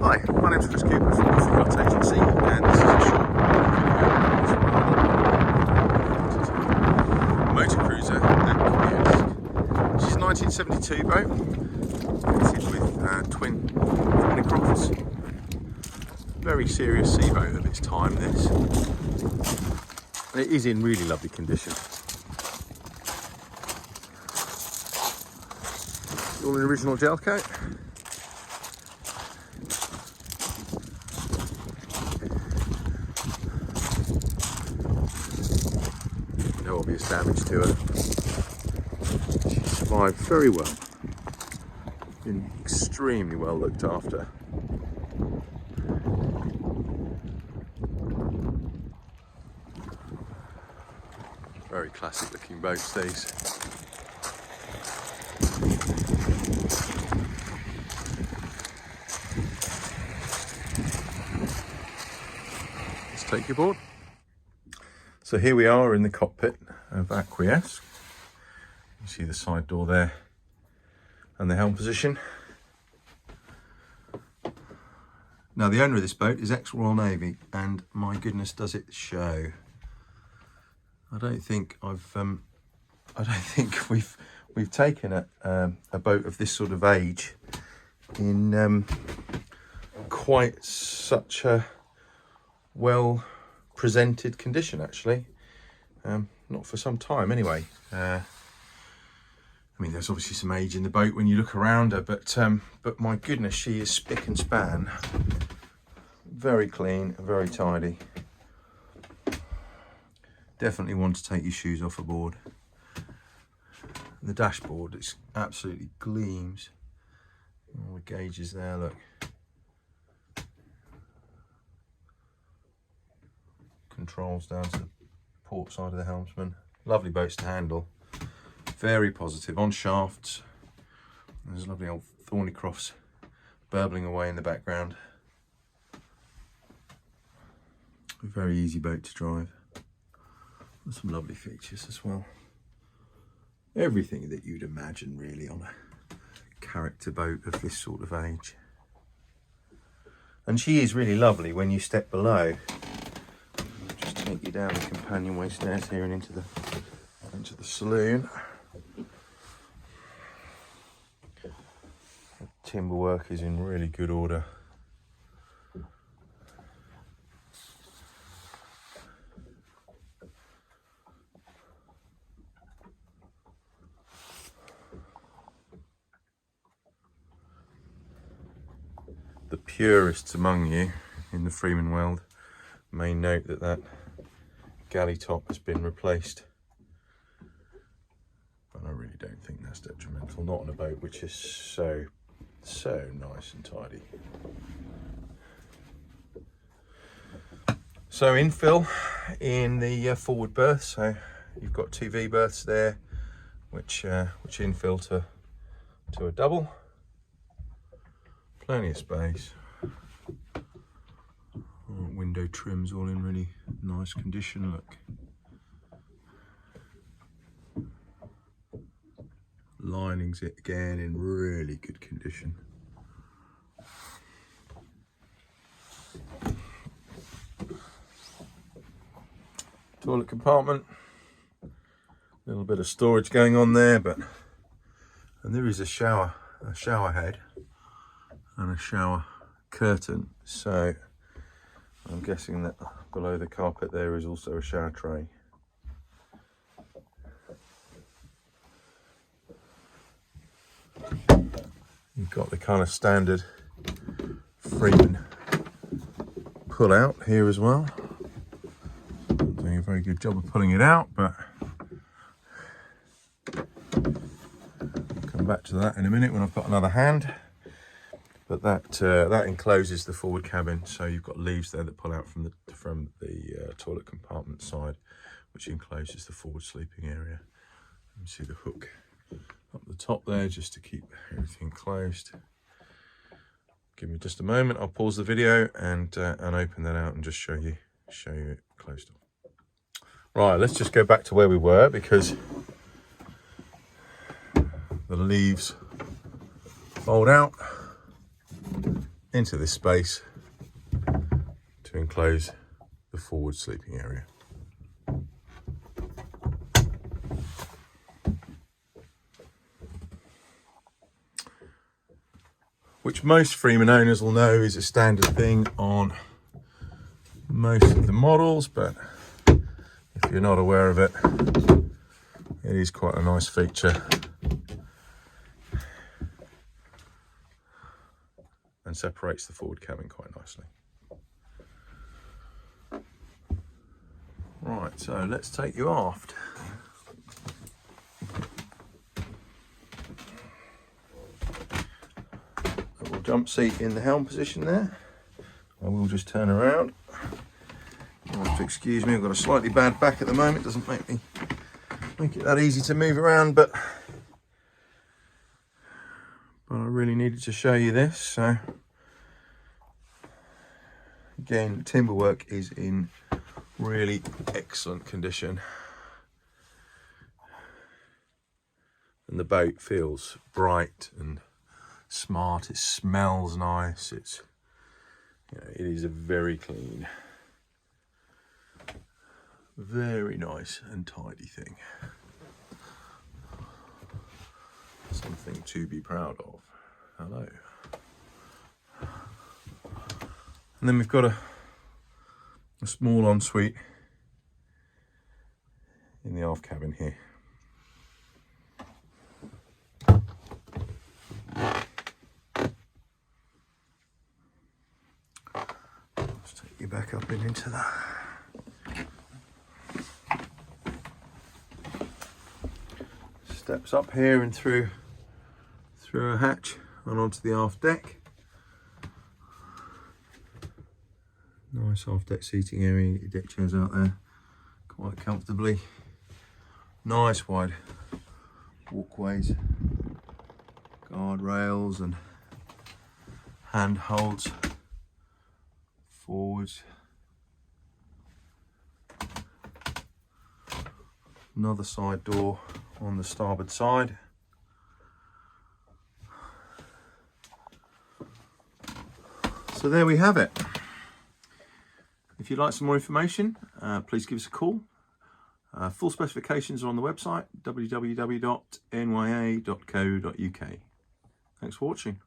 Hi, my name's Chris Cooper from Norfolk Yacht Agency, and this is a short motor cruiser at She's a 1972 boat, fitted with twin Thornycrofts. Very serious sea boat of its time, this. And it is in really lovely condition. All in original gel coat. No obvious damage to her. She survived very well. Been extremely well looked after. Very classic looking boats these. Let's take you aboard. So here we are in the cockpit of Acquiesce. You see the side door there and the helm position. Now the owner of this boat is ex-Royal Navy, and my goodness does it show. I don't think we've taken a boat of this sort of age in quite such a well presented condition, actually. Not for some time anyway. I mean, there's obviously some age in the boat when you look around her, but my goodness, she is spick and span. Very clean, very tidy. Definitely want to take your shoes off aboard. The dashboard, it absolutely gleams. All the gauges there, look. Controls down to the port side of the helmsman. Lovely boats to handle. Very positive on shafts. There's lovely old Thornycrofts burbling away in the background. A very easy boat to drive. And some lovely features as well. Everything that you'd imagine really on a character boat of this sort of age. And she is really lovely when you step below. Just take you down the companionway stairs here and into the saloon. The timber work is in really good order. The purists among you in the Freeman world may note that galley top has been replaced, but I really don't think that's detrimental, not on a boat which is so nice and tidy. So infill in the forward berth, so you've got two V berths there which infill to a double. Plenty of space. Window trims all in really nice condition, look. Linings again in really good condition. Toilet compartment. A little bit of storage going on there, and there is a shower head and a shower curtain, so I'm guessing that below the carpet there is also a shower tray. You've got the kind of standard Freeman pull out here as well. Doing a very good job of pulling it out, but I'll come back to that in a minute when I've got another hand. But that encloses the forward cabin, so you've got leaves there that pull out from the toilet compartment side, which encloses the forward sleeping area. You can see the hook up the top there just to keep everything closed. Give me just a moment. I'll pause the video and open that out and just show you it closed off. Right, let's just go back to where we were, because the leaves fold out. into this space to enclose the forward sleeping area. Which most Freeman owners will know is a standard thing on most of the models, but if you're not aware of it, it is quite a nice feature and separates the forward cabin quite nicely. Right, so let's take you aft. Little jump seat in the helm position there. I will just turn around. You'll have to excuse me, I've got a slightly bad back at the moment. Doesn't make it that easy to move around, but I really needed to show you this. So again, timber work is in really excellent condition, and the boat feels bright and smart. It smells nice. It's, you know, it is a very clean, very nice and tidy thing. Something to be proud of. Hello. And then we've got a small ensuite in the aft cabin here. Let's take you back up and into that. Steps up here and through a hatch and onto the aft deck. Nice aft deck seating area, get your deck chairs out there quite comfortably. Nice wide walkways, guardrails and handholds forwards. Another side door on the starboard side. So there we have it. If you'd like some more information, please give us a call. Full specifications are on the website, www.nya.co.uk. Thanks for watching.